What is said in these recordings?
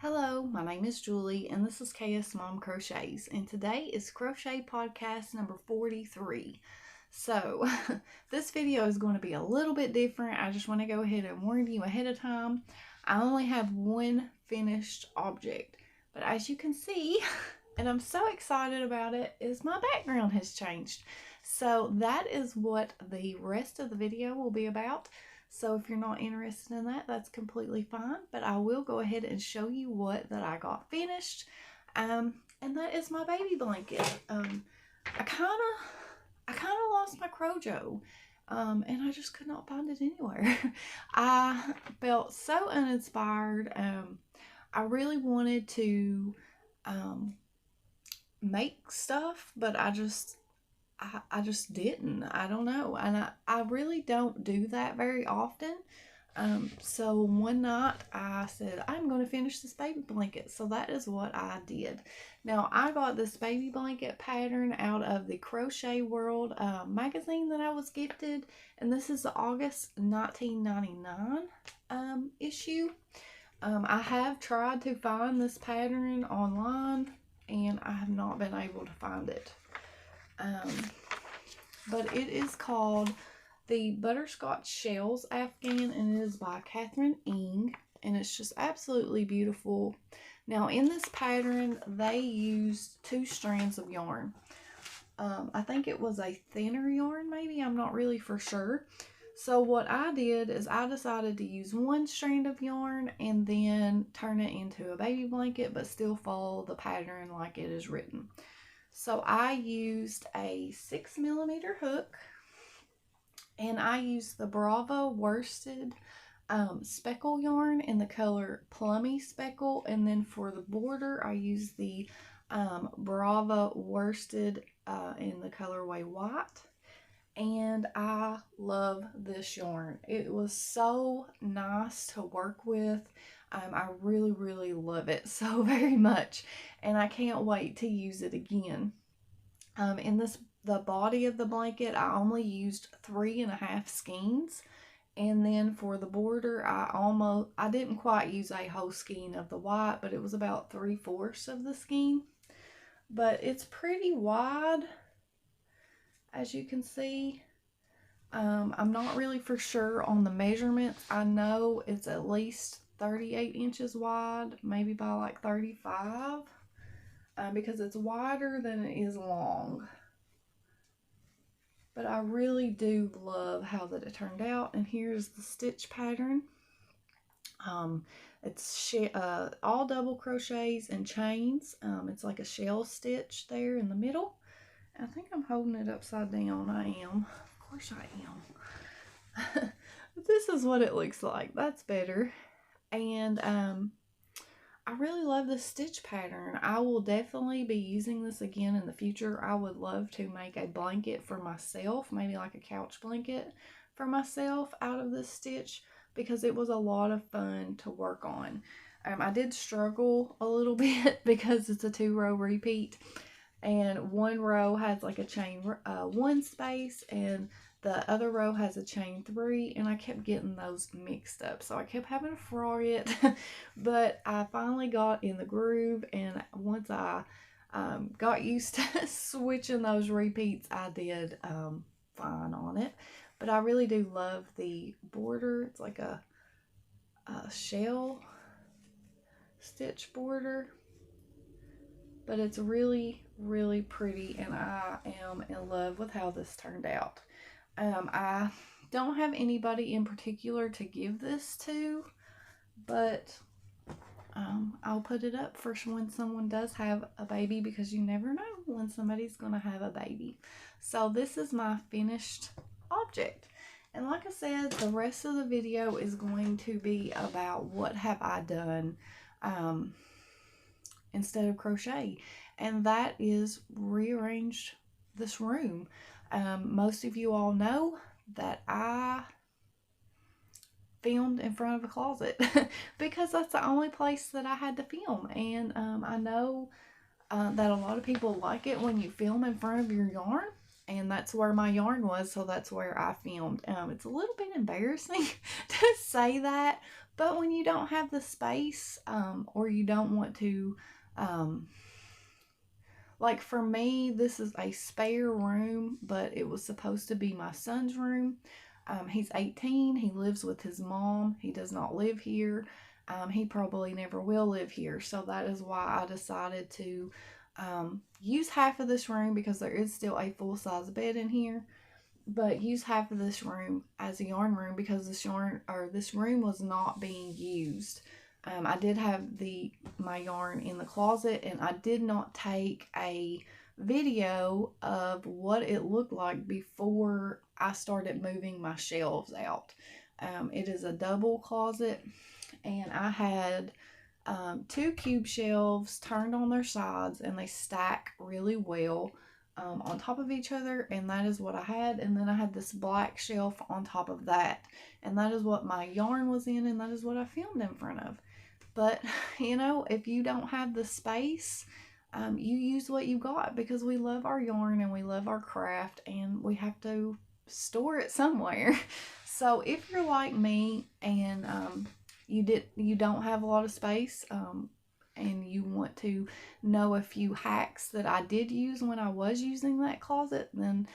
Hello, my name is Julie and this is KS Mom Crochets, and today is Crochet Podcast number 43. So this video is going to be a little bit different. I just want to go ahead and warn you ahead of time. I only have one finished object, but as you can see, and I'm so excited about it, is my background has changed. So that is what the rest of the video will be about. So if you're not interested in that, that's completely fine. But I will go ahead and show you what that I got finished. And that is my baby blanket. I kind of lost my Crojo. And I just could not find it anywhere. I felt so uninspired. I really wanted to make stuff, but I just didn't. I don't know. And I really don't do that very often. So one night I said, I'm going to finish this baby blanket. So that is what I did. Now I got this baby blanket pattern out of the Crochet World magazine that I was gifted. And this is the August 1999 issue. I have tried to find this pattern online and I have not been able to find it. But it is called the Butterscotch Shells Afghan, and it is by Katherine, and it's just absolutely beautiful. Now in this pattern they used 2 strands of yarn. I think it was a thinner yarn, maybe, I'm not really for sure. So what I did is I decided to use 1 strand of yarn and then turn it into a baby blanket, but still follow the pattern like it is written. So I used a 6mm hook, and I used the Bravo worsted speckle yarn in the color Plummy Speckle, and then for the border I used the Bravo worsted in the colorway White. And I love this yarn. It was so nice to work with. I really love it so very much, and I can't wait to use it again. In the body of the blanket, I only used 3.5 skeins, and then for the border, I didn't quite use a whole skein of the white, but it was about 3/4 of the skein. But it's pretty wide, as you can see. I'm not really for sure on the measurements. I know it's at least 38 inches wide, maybe by like 35, because it's wider than it is long. But I really do love how that it turned out. And here's the stitch pattern. It's all double crochets and chains. It's like a shell stitch there in the middle. I think I'm holding it upside down. I am. Of course I am. This is what it looks like. That's better. And I really love this stitch pattern. I will definitely be using this again in the future. I would love to make a blanket for myself, maybe like a couch blanket for myself out of this stitch, because it was a lot of fun to work on. I did struggle a little bit because it's a 2-row repeat, and one row has like a chain 1 space, and the other row has a chain 3, and I kept getting those mixed up. So I kept having to fry it, but I finally got in the groove, and once I got used to switching those repeats, I did fine on it. But I really do love the border. It's like a shell stitch border, but it's really pretty, and I am in love with how this turned out. I don't have anybody in particular to give this to, but I'll put it up for when someone does have a baby, because you never know when somebody's going to have a baby. So this is my finished object. And like I said, the rest of the video is going to be about what have I done instead of crochet. And that is rearranged this room. Most of you all know that I filmed in front of a closet because that's the only place that I had to film. And I know that a lot of people like it when you film in front of your yarn. and that's where my yarn was, so that's where I filmed. It's a little bit embarrassing to say that, but when you don't have the space, or you don't want to, like for me, this is a spare room, but it was supposed to be my son's room. He's 18. He lives with his mom. He does not live here. He probably never will live here. So that is why I decided to use half of this room, because there is still a full-size bed in here. But use half of this room as a yarn room, because this room was not being used. I did have my yarn in the closet, and I did not take a video of what it looked like before I started moving my shelves out. It is a double closet, and I had 2 cube shelves turned on their sides, and they stack really well on top of each other, and that is what I had. And then I had this black shelf on top of that, and that is what my yarn was in, and that is what I filmed in front of. But you know, if you don't have the space, you use what you got, because we love our yarn and we love our craft, and we have to store it somewhere. So if you're like me and you don't have a lot of space, and you want to know a few hacks that I did use when I was using that closet, then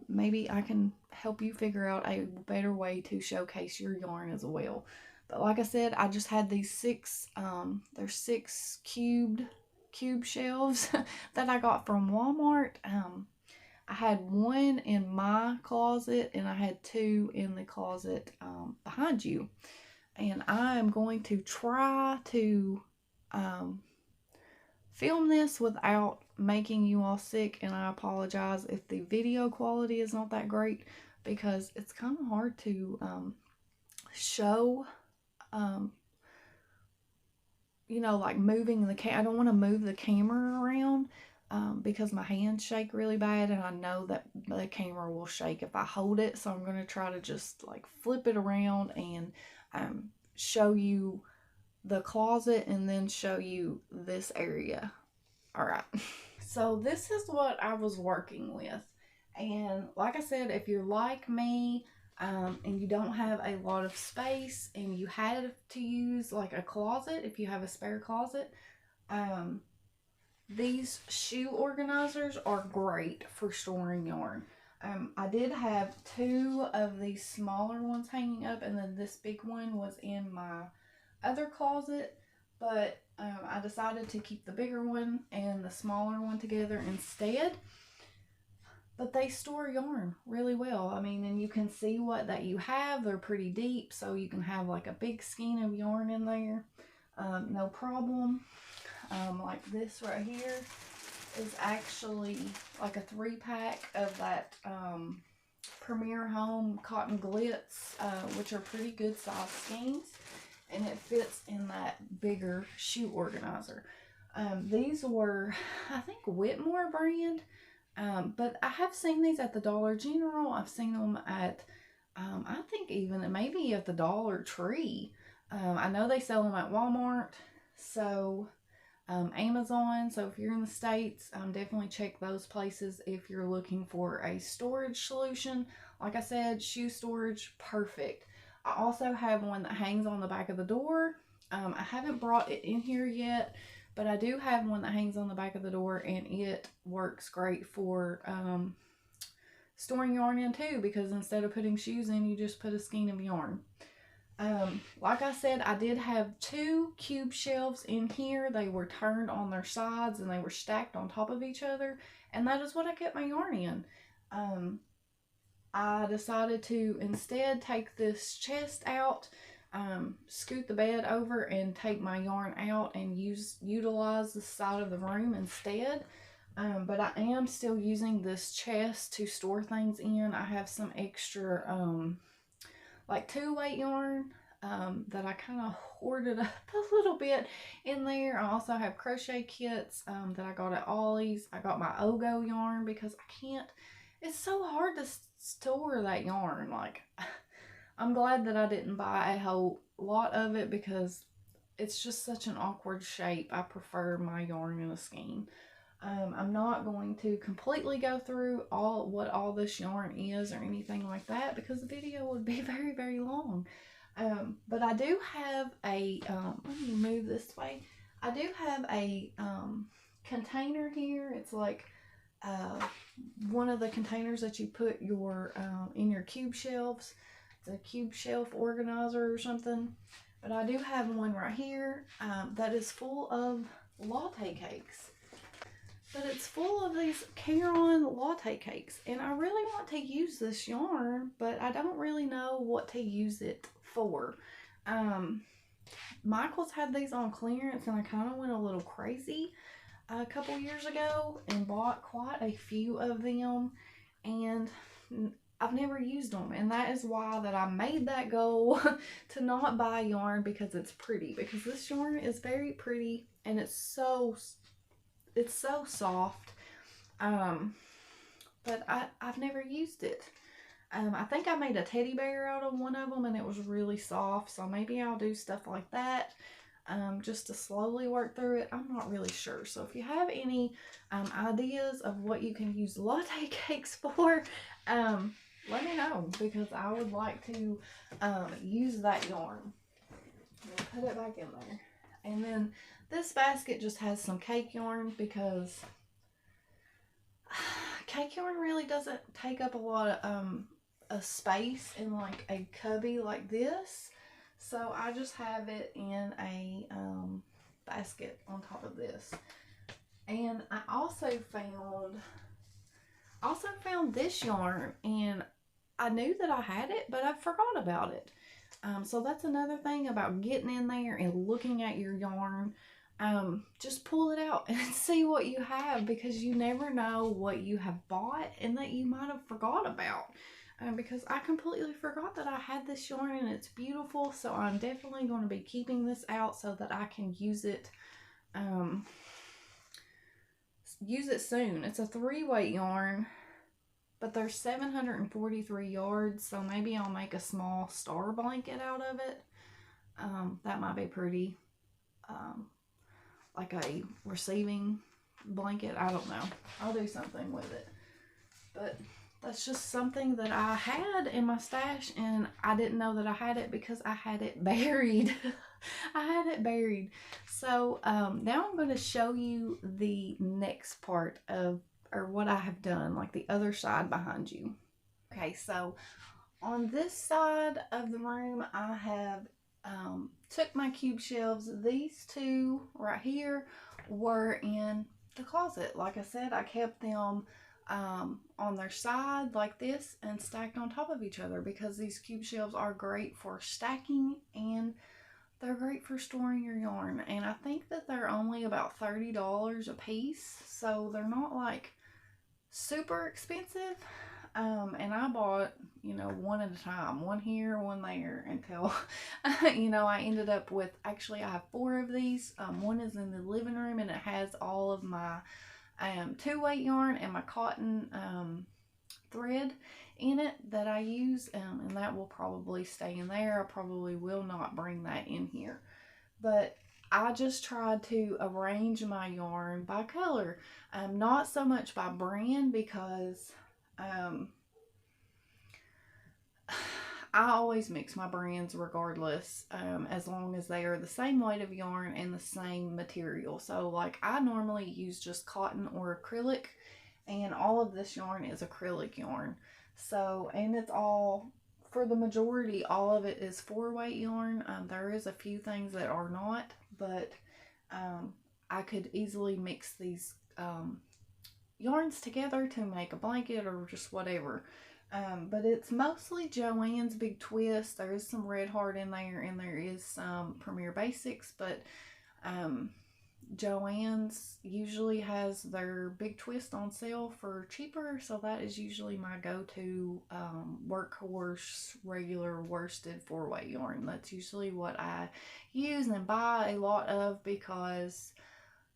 maybe I can help you figure out a better way to showcase your yarn as well. But like I said, I just had these 6 there's 6 cube shelves that I got from Walmart. I had 1 in my closet, and I had 2 in the closet behind you. And I am going to try to film this without making you all sick, and I apologize if the video quality is not that great, because it's kind of hard to show, you know, like moving the I don't want to move the camera around, because my hands shake really bad, and I know that the camera will shake if I hold it. So I'm going to try to just like flip it around and show you the closet, and then show you this area. All right. So this is what I was working with. And like I said, if you're like me, and you don't have a lot of space, and you had to use like a closet, if you have a spare closet, these shoe organizers are great for storing yarn. I did have 2 of these smaller ones hanging up, and then this big one was in my other closet, but I decided to keep the bigger one and the smaller one together instead. But they store yarn really well. I mean, and you can see what that you have. They're pretty deep, so you can have like a big skein of yarn in there, no problem. Like this right here is actually like a 3-pack of that Premier Home Cotton Glitz, which are pretty good size skeins, and it fits in that bigger shoe organizer. These were, I think, Whitmore brand, but I have seen these at the Dollar General. I've seen them at, I think even maybe at the Dollar Tree. I know they sell them at Walmart, so Amazon. So if you're in the States, definitely check those places if you're looking for a storage solution. Like I said, shoe storage, perfect. I also have one that hangs on the back of the door. I haven't brought it in here yet, but I do have one that hangs on the back of the door, and it works great for storing yarn in too, because instead of putting shoes in, you just put a skein of yarn. Like I said, I did have 2 cube shelves in here. They were turned on their sides, and they were stacked on top of each other, and that is what I kept my yarn in. I decided to instead take this chest out, scoot the bed over, and take my yarn out and utilize the side of the room instead. But I am still using this chest to store things in. I have some extra like 2-weight yarn that I kind of hoarded up a little bit in there. I also have crochet kits that I got at Ollie's. I got my Ogo yarn because it's so hard to store that yarn. Like, I'm glad that I didn't buy a whole lot of it, because it's just such an awkward shape. I prefer my yarn in a skein. I'm not going to completely go through what all this yarn is or anything like that, because the video would be very, very long. But I do have a, let me move this way. I do have a container here. It's like one of the containers that you put your in your cube shelves. It's a cube shelf organizer or something. But I do have one right here that is full of latte cakes. But it's full of these Caron latte cakes. And I really want to use this yarn, but I don't really know what to use it for. Michael's had these on clearance, and I kind of went a little crazy a couple years ago and bought quite a few of them. And I've never used them, and that is why that I made that goal to not buy yarn, because it's pretty. Because this yarn is very pretty, and it's so soft. But I've never used it. I think I made a teddy bear out of one of them, and it was really soft. So maybe I'll do stuff like that. Just to slowly work through it. I'm not really sure. So if you have any ideas of what you can use latte cakes for, let me know, because I would like to use that yarn. Put it back in there. And then this basket just has some cake yarn, because cake yarn really doesn't take up a lot of space in like a cubby like this. So I just have it in a basket on top of this. And I also found this yarn, and I knew that I had it, but I forgot about it. So that's another thing about getting in there and looking at your yarn. Just pull it out and see what you have, because you never know what you have bought and that you might have forgot about. Because I completely forgot that I had this yarn, and it's beautiful. So I'm definitely going to be keeping this out so that I can use it soon. It's a 3-weight yarn, but there's 743 yards, so maybe I'll make a small star blanket out of it. That might be pretty. Like a receiving blanket. I don't know. I'll do something with it. But that's just something that I had in my stash, and I didn't know that I had it because I had it buried. I had it buried. So now I'm going to show you the next part of, or what I have done, like the other side behind you. Okay, so on this side of the room, I have took my cube shelves. These two right here were in the closet. Like I said, I kept them on their side like this and stacked on top of each other, because these cube shelves are great for stacking, and they're great for storing your yarn. And I think that they're only about $30 a piece, so they're not like super expensive. And I bought, you know, one at a time, one here, one there, until, you know, I ended up with, actually I have 4 of these. One is in the living room, and it has all of my 2-weight yarn and my cotton thread in it that I use, and that will probably stay in there. I probably will not bring that in here, but I just tried to arrange my yarn by color, not so much by brand, because I always mix my brands regardless, as long as they are the same weight of yarn and the same material. So like I normally use just cotton or acrylic, and all of this yarn is acrylic yarn. So, and it's all, for the majority, all of it is 4-weight yarn. There is a few things that are not, but I could easily mix these yarns together to make a blanket or just whatever. But it's mostly Joann's Big Twist. There is some Red Heart in there, and there is some Premier Basics, but Joann's usually has their Big Twist on sale for cheaper, so that is usually my go-to workhorse, regular worsted 4-weight yarn. That's usually what I use and buy a lot of, because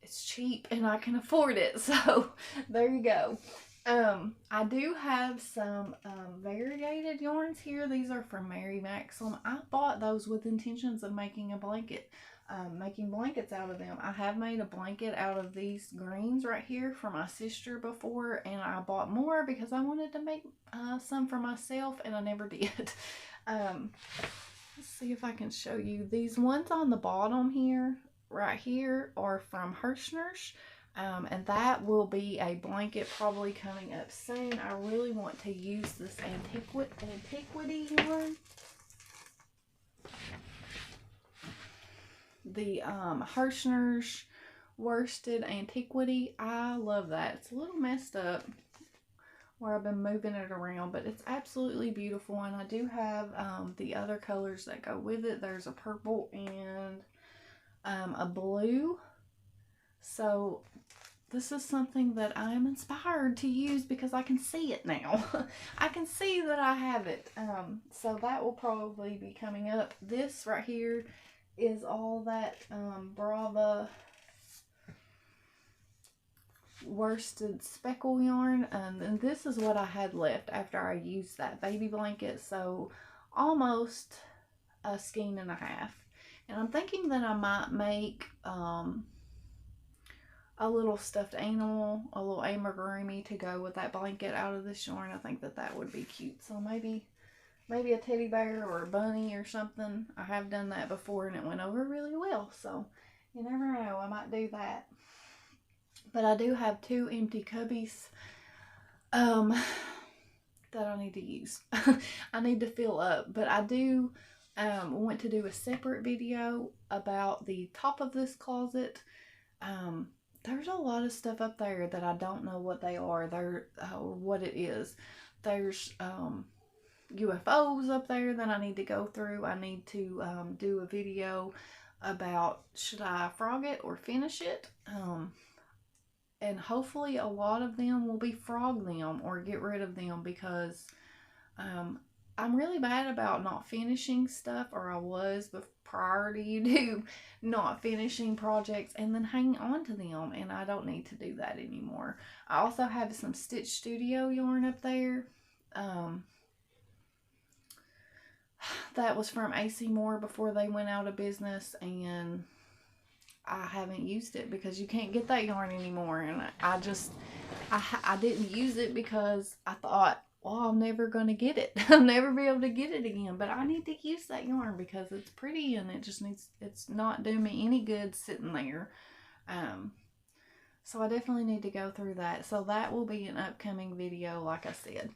it's cheap and I can afford it. So there you go. I do have some variegated yarns here. These are from Mary Maxim. I bought those with intentions of making a blanket. making blankets out of them. I have made a blanket out of these greens right here for my sister before, and I bought more because I wanted to make some for myself, and I never did. Let's see if I can show you. These ones on the bottom here, right here, are from Hirschner's. And that will be a blanket probably coming up soon. I really want to use this antiquity yarn. The Hirschner's worsted antiquity. I love that. It's a little messed up where I've been moving it around, but it's absolutely beautiful. And I do have the other colors that go with it. There's a purple and a blue. So this is something that I'm inspired to use because I can see it now. I can see that I have it. So that will probably be coming up. This right here is all that Brava worsted speckle yarn. And this is what I had left after I used that baby blanket. So almost a skein and a half. And I'm thinking that I might make a little stuffed animal, a little amigurumi to go with that blanket out of this yarn. I think that that would be cute. So maybe a teddy bear or a bunny or something. I have done that before and it went over really well. So you never know, I might do that. But I do have 2 empty cubbies that I need to use. I need to fill up. But I do want to do a separate video about the top of this closet. There's a lot of stuff up there that I don't know what they are, or what it is. There's UFOs up there that I need to go through. I need to do a video about should I frog it or finish it. And hopefully a lot of them will be frog them or get rid of them, because I'm really bad about not finishing stuff, or I was prior to you do not finishing projects and then hanging on to them, and I don't need to do that anymore. I also have some Stitch Studio yarn up there. That was from AC Moore before they went out of business, and I haven't used it because you can't get that yarn anymore. And I didn't use it because I thought, well, I'm never going to get it. I'll never be able to get it again. But I need to use that yarn because it's pretty, and it's not doing me any good sitting there. So I definitely need to go through that. So that will be an upcoming video, like I said.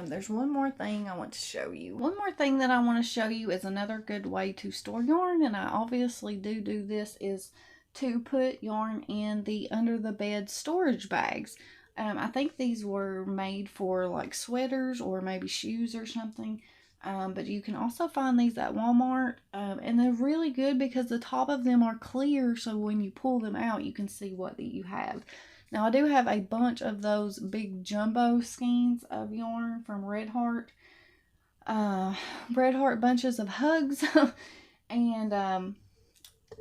There's one more thing I want to show you. One more thing that I want to show you is another good way to store yarn, and I obviously do this, is to put yarn in the under the bed storage bags. I think these were made for like sweaters or maybe shoes or something. But you can also find these at Walmart. And they're really good because the top of them are clear, so when you pull them out, you can see what you have. Now, I do have a bunch of those big jumbo skeins of yarn from Red Heart. Red Heart bunches of hugs. And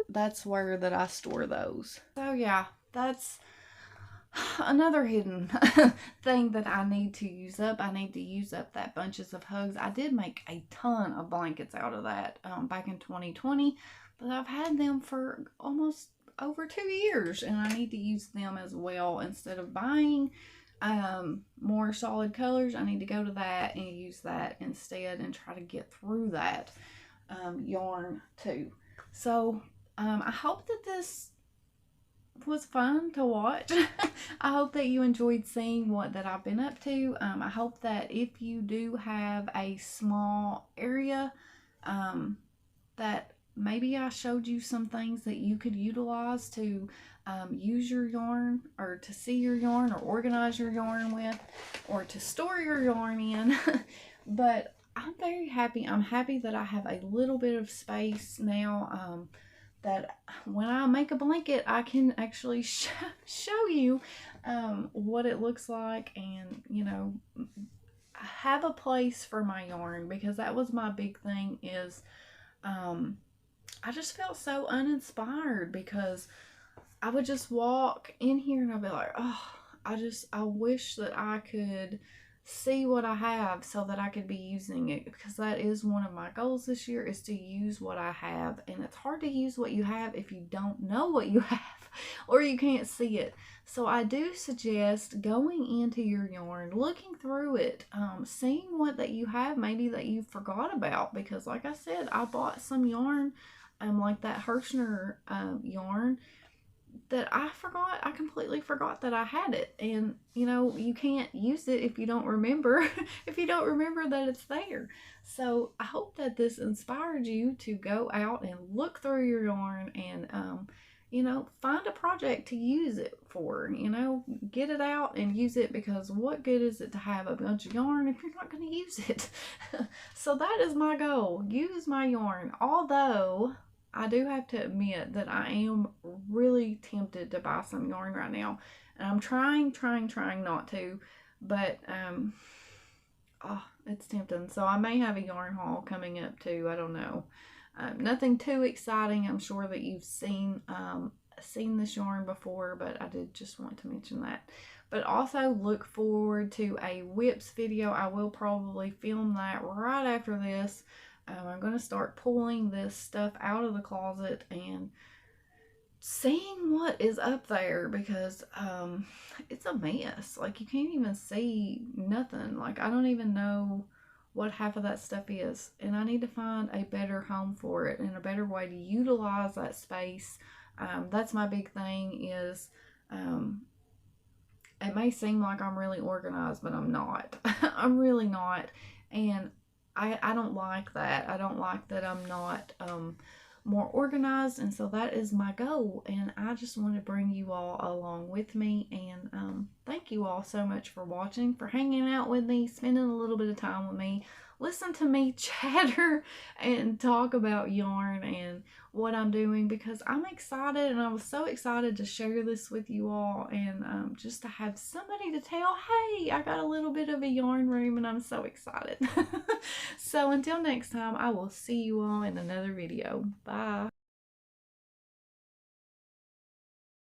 that's where that I store those. So yeah, that's another hidden thing that I need to use up. I need to use up that bunches of hugs. I did make a ton of blankets out of that back in 2020, but I've had them for almost over 2 years, and I need to use them as well. Instead of buying more solid colors, I need to go to that and use that instead and try to get through that yarn too. So I hope that this was fun to watch. I hope that you enjoyed seeing what that I've been up to. I hope that if you do have a small area, that maybe I showed you some things that you could utilize to use your yarn, or to see your yarn, or organize your yarn with, or to store your yarn in. But I'm very happy. I'm happy that I have a little bit of space now, that when I make a blanket, I can actually show you what it looks like, and, you know, have a place for my yarn, because that was my big thing, is I just felt so uninspired, because I would just walk in here and I'd be like, oh, I wish that I could see what I have so that I could be using it, because that is one of my goals this year, is to use what I have. And it's hard to use what you have if you don't know what you have or you can't see it. So I do suggest going into your yarn, looking through it, seeing what that you have maybe that you forgot about, because like I said, I bought some yarn like that Hirschner yarn that I completely forgot that I had it. And you know, you can't use it if you don't remember, if you don't remember that it's there. So I hope that this inspired you to go out and look through your yarn and, you know, find a project to use it for, you know, get it out and use it, because what good is it to have a bunch of yarn if you're not going to use it? So that is my goal, use my yarn, although I do have to admit that I am really tempted to buy some yarn right now. And I'm trying not to, but oh, it's tempting. So I may have a yarn haul coming up too. I don't know. Nothing too exciting. I'm sure that you've seen this yarn before, but I did just want to mention that. But also look forward to a whips video. I will probably film that right after this. I'm going to start pulling this stuff out of the closet and seeing what is up there, because it's a mess. Like, you can't even see nothing. Like, I don't even know what half of that stuff is, and I need to find a better home for it and a better way to utilize that space. That's my big thing is, it may seem like I'm really organized, but I'm not. I'm really not. And I don't like that. I don't like that I'm not more organized. And so that is my goal. And I just want to bring you all along with me. And thank you all so much for watching, for hanging out with me, spending a little bit of time with me. Listen to me chatter and talk about yarn and what I'm doing, because I'm excited, and I was so excited to share this with you all, and just to have somebody to tell, hey, I got a little bit of a yarn room, and I'm so excited. So until next time, I will see you all in another video. Bye.